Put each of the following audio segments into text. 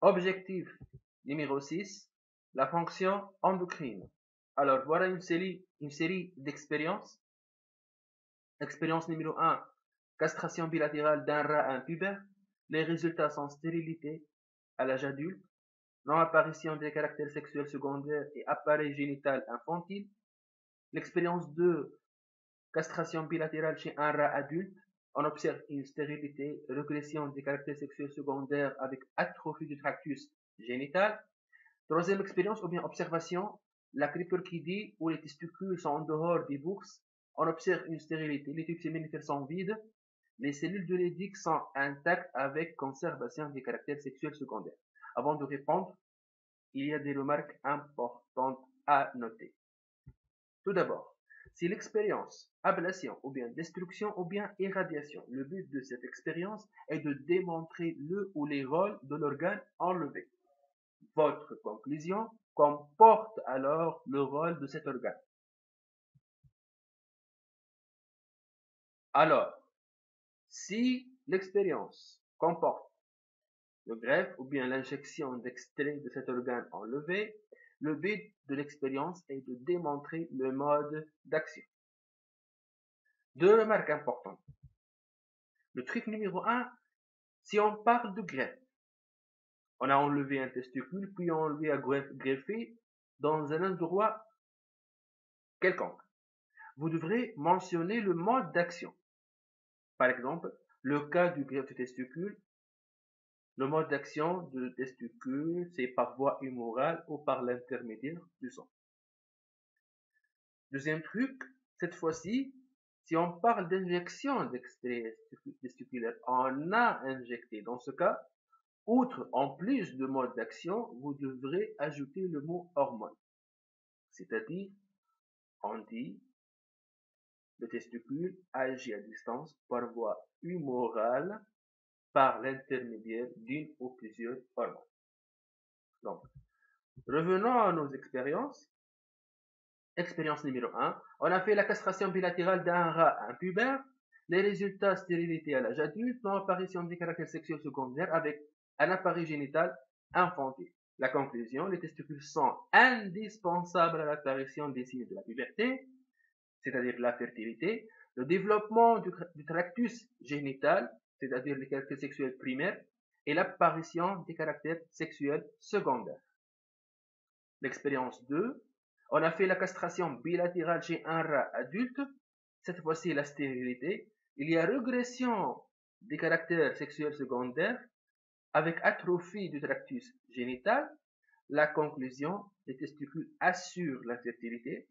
Objectif numéro 6, la fonction endocrine. Alors, voilà une série d'expériences. Expérience numéro 1, castration bilatérale d'un rat impubère. Les résultats sont stérilité à l'âge adulte, non-apparition des caractères sexuels secondaires et appareil génital infantile. L'expérience 2, castration bilatérale chez un rat adulte. On observe une stérilité, régression des caractères sexuels secondaires avec atrophie du tractus génital. Troisième expérience ou bien observation, la cryptorchidie où les testicules sont en dehors des bourses. On observe une stérilité, les tubes séminifères sont vides, les cellules de Leydig sont intactes avec conservation des caractères sexuels secondaires. Avant de répondre, il y a des remarques importantes à noter. Tout d'abord, si l'expérience, ablation ou bien destruction ou bien irradiation, le but de cette expérience est de démontrer le ou les rôles de l'organe enlevé. Votre conclusion comporte alors le rôle de cet organe. Alors, si l'expérience comporte le greffe ou bien l'injection d'extrait de cet organe enlevé, le but de l'expérience est de démontrer le mode d'action. Deux remarques importantes. Le truc numéro 1, si on parle de greffe, on a enlevé un testicule, puis on lui a greffé dans un endroit quelconque. Vous devrez mentionner le mode d'action. Par exemple, le cas du greffe de testicule, le mode d'action de testicule, c'est par voie humorale ou par l'intermédiaire du sang. Deuxième truc, cette fois-ci, si on parle d'injection d'extrait testiculaire, on a injecté. Dans ce cas, outre, en plus de mode d'action, vous devrez ajouter le mot hormone. C'est-à-dire, on dit, le testicule agit à distance par voie humorale par l'intermédiaire d'une ou plusieurs hormones. Donc, revenons à nos expériences. Expérience numéro 1. On a fait la castration bilatérale d'un rat impubère. Les résultats, stérilité à l'âge adulte, non apparition des caractères sexuels secondaires avec un appareil génital infantile. La conclusion, les testicules sont indispensables à l'apparition des signes de la puberté, c'est-à-dire la fertilité, le développement du tractus génital, c'est-à-dire les caractères sexuels primaires, et l'apparition des caractères sexuels secondaires. L'expérience 2, on a fait la castration bilatérale chez un rat adulte, cette fois-ci la stérilité, il y a régression des caractères sexuels secondaires avec atrophie du tractus génital. La conclusion, les testicules assurent la fertilité,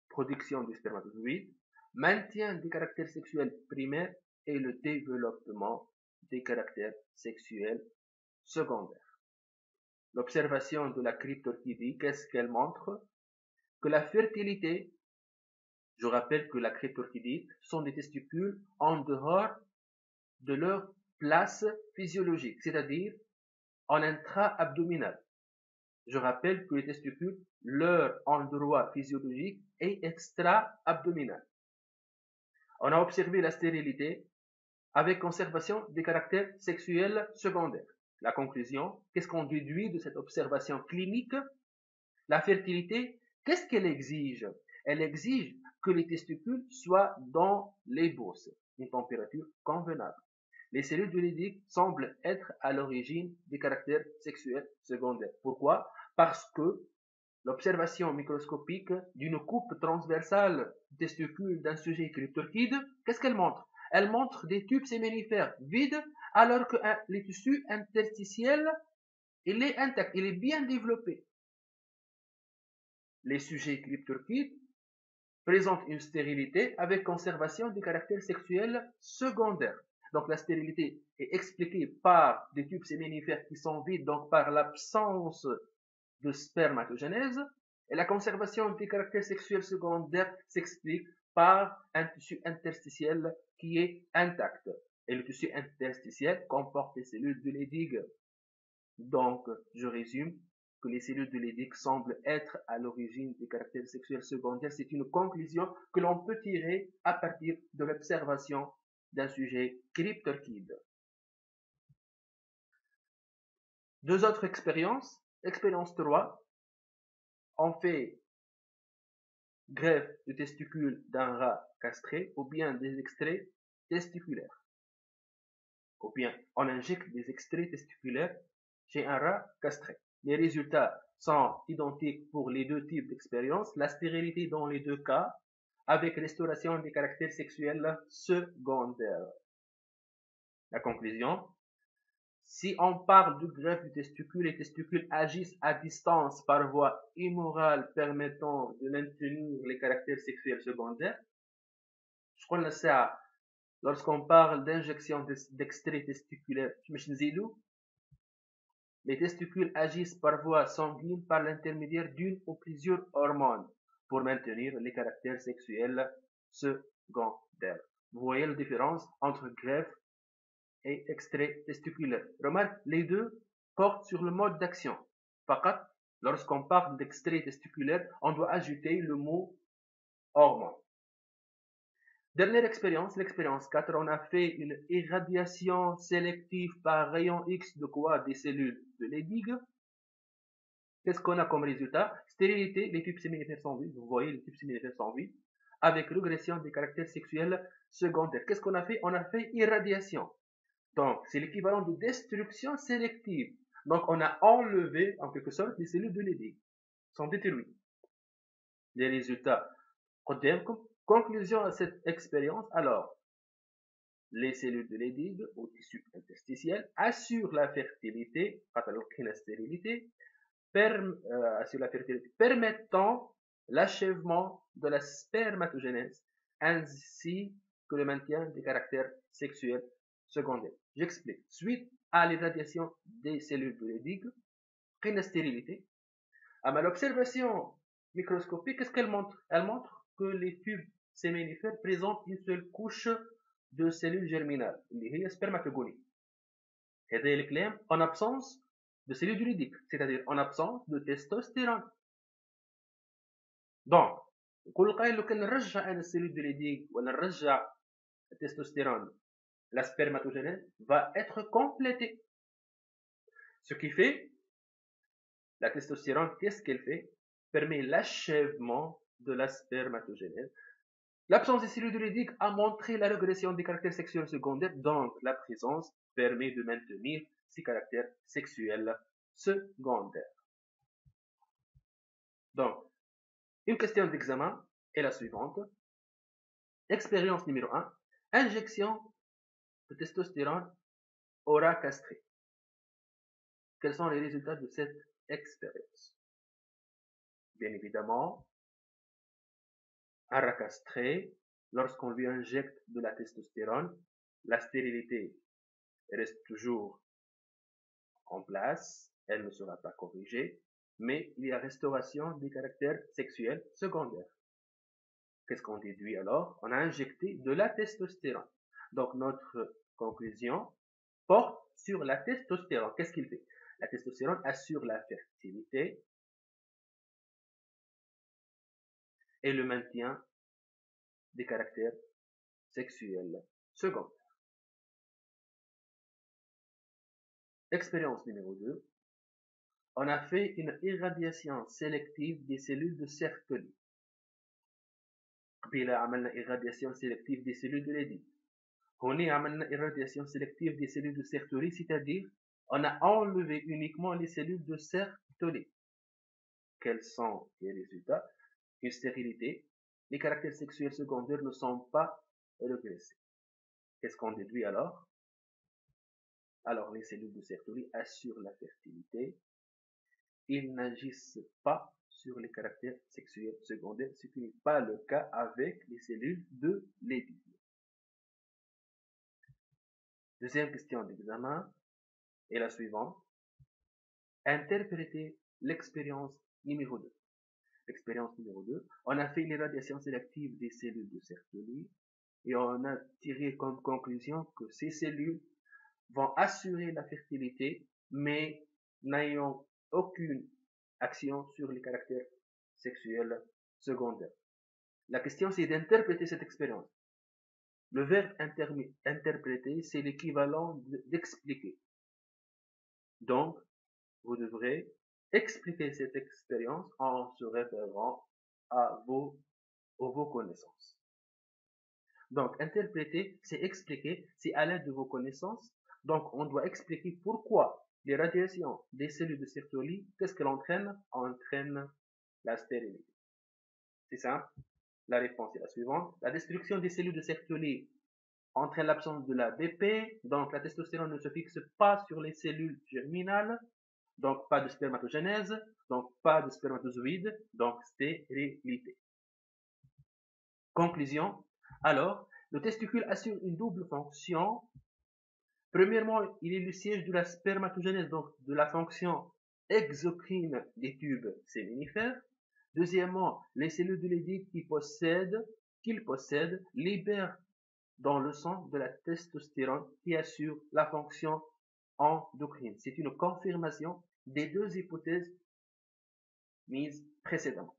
production du spermatozoïde, maintien des caractères sexuels primaires et le développement des caractères sexuels secondaires. L'observation de la cryptorchidie, qu'est-ce qu'elle montre? Que la fertilité, je rappelle que la cryptorchidie sont des testicules en dehors de leur place physiologique, c'est-à-dire en intra-abdominal. Je rappelle que les testicules, leur endroit physiologique est extra-abdominal. On a observé la stérilité avec conservation des caractères sexuels secondaires. La conclusion, qu'est-ce qu'on déduit de cette observation clinique? La fertilité, qu'est-ce qu'elle exige? Elle exige que les testicules soient dans les bourses, une température convenable. Les cellules de Leydig semblent être à l'origine des caractères sexuels secondaires. Pourquoi? Parce que l'observation microscopique d'une coupe transversale testicule d'un sujet cryptorchide, qu'est-ce qu'elle montre? Elle montre des tubes séminifères vides alors que le tissu interstitiel, il est intact, il est bien développé. Les sujets cryptorchides présentent une stérilité avec conservation des caractères sexuels secondaires. Donc la stérilité est expliquée par des tubes séminifères qui sont vides, donc par l'absence de spermatogénèse, et la conservation des caractères sexuels secondaires s'explique par un tissu interstitiel qui est intact. Et le tissu interstitiel comporte les cellules de Leydig. Donc, je résume que les cellules de Leydig semblent être à l'origine des caractères sexuels secondaires. C'est une conclusion que l'on peut tirer à partir de l'observation d'un sujet cryptorchide. Deux autres expériences. Expérience 3, on fait greffe de testicules d'un rat castré ou bien des extraits testiculaires. Ou bien on injecte des extraits testiculaires chez un rat castré. Les résultats sont identiques pour les deux types d'expériences. La stérilité dans les deux cas avec restauration des caractères sexuels secondaires. La conclusion, si on parle de greffe du testicule, les testicules agissent à distance par voie immorale permettant de maintenir les caractères sexuels secondaires. Je connais ça lorsqu'on parle d'injection d'extrait testiculaire. Les testicules agissent par voie sanguine par l'intermédiaire d'une ou plusieurs hormones pour maintenir les caractères sexuels secondaires. Vous voyez la différence entre greffe et extrait testiculaire. Remarque, les deux portent sur le mode d'action. Fakat, lorsqu'on parle d'extrait testiculaire, on doit ajouter le mot hormone. Dernière expérience, l'expérience 4, on a fait une irradiation sélective par rayon X de quoi? Des cellules de Leydig. Qu'est-ce qu'on a comme résultat? Stérilité, les tubes séminifères sont vides, vous voyez les tubes séminifères sont vides, avec régression des caractères sexuels secondaires. Qu'est-ce qu'on a fait? On a fait irradiation. Donc, c'est l'équivalent de destruction sélective. Donc, on a enlevé, en quelque sorte, les cellules de Leydig. Sont détruites. Les résultats. Conclusion à cette expérience. Alors, les cellules de Leydig au tissu interstitiel assurent la fertilité, la stérilité, permettant l'achèvement de la spermatogénèse ainsi que le maintien des caractères sexuels secondaires. J'explique. Suite à l'irradiation des cellules de Leydig, la stérilité, à l'observation microscopique, qu'est-ce qu'elle montre? Elle montre que les tubes séminifères présentent une seule couche de cellules germinales, اللي هي spermatogonies. هذا الكلام en absence de cellules juridiques, c'est-à-dire en absence de testostérone. Donc, نقول القائل لو كان نرجع انا السيلول دو ليديك ولا نرجع التستوستيرون, la spermatogénèse va être complétée. Ce qui fait, la testostérone, qu'est-ce qu'elle fait? Permet l'achèvement de la spermatogénèse. L'absence des cellules de Leydig a montré la régression des caractères sexuels secondaires, donc la présence permet de maintenir ces caractères sexuels secondaires. Donc, une question d'examen est la suivante. Expérience numéro 1. Injection de testostérone au rat castré. Quels sont les résultats de cette expérience? Bien évidemment, un rat castré, lorsqu'on lui injecte de la testostérone, la stérilité reste toujours en place, elle ne sera pas corrigée, mais il y a restauration des caractères sexuels secondaires. Qu'est-ce qu'on déduit alors? On a injecté de la testostérone. Donc notre conclusion porte sur la testostérone. Qu'est-ce qu'il fait? La testostérone assure la fertilité et le maintien des caractères sexuels secondaires. Expérience numéro 2. On a fait une irradiation sélective des cellules de Sertoli. قبيلة عملنا irradiation sélective des cellules de Leydig. هنا عملنا irradiation sélective des cellules de Sertoli, c'est-à-dire on a enlevé uniquement les cellules de Sertoli. Quels sont les résultats? Une stérilité. Les caractères sexuels secondaires ne sont pas régressés. Qu'est-ce qu'on déduit alors? Alors, les cellules de Sertoli assurent la fertilité. Ils n'agissent pas sur les caractères sexuels secondaires, ce qui n'est pas le cas avec les cellules de Leydig. Deuxième question d'examen est la suivante. Interprétez l'expérience numéro 2. L'expérience numéro 2, on a fait l'irradiation sélective des cellules de Sertoli et on a tiré comme conclusion que ces cellules vont assurer la fertilité, mais n'ayant aucune action sur les caractères sexuels secondaires. La question, c'est d'interpréter cette expérience. Le verbe interpréter, c'est l'équivalent d'expliquer. Donc, vous devrez expliquer cette expérience en se référant à vos connaissances. Donc, interpréter, c'est expliquer, c'est à l'aide de vos connaissances. Donc, on doit expliquer pourquoi les radiations des cellules de Sertoli, qu'est-ce qu'elles entraînent? Entraînent la stérilité. C'est simple. La réponse est la suivante. La destruction des cellules de Sertoli entraîne l'absence de la BP, donc la testostérone ne se fixe pas sur les cellules germinales, donc pas de spermatogénèse, donc pas de spermatozoïdes, donc stérilité. Conclusion. Alors, le testicule assure une double fonction. Premièrement, il est le siège de la spermatogénèse, donc de la fonction exocrine des tubes séminifères. Deuxièmement, les cellules de Leydig qu'il possède libèrent dans le sang de la testostérone qui assure la fonction endocrine. C'est une confirmation des deux hypothèses mises précédemment.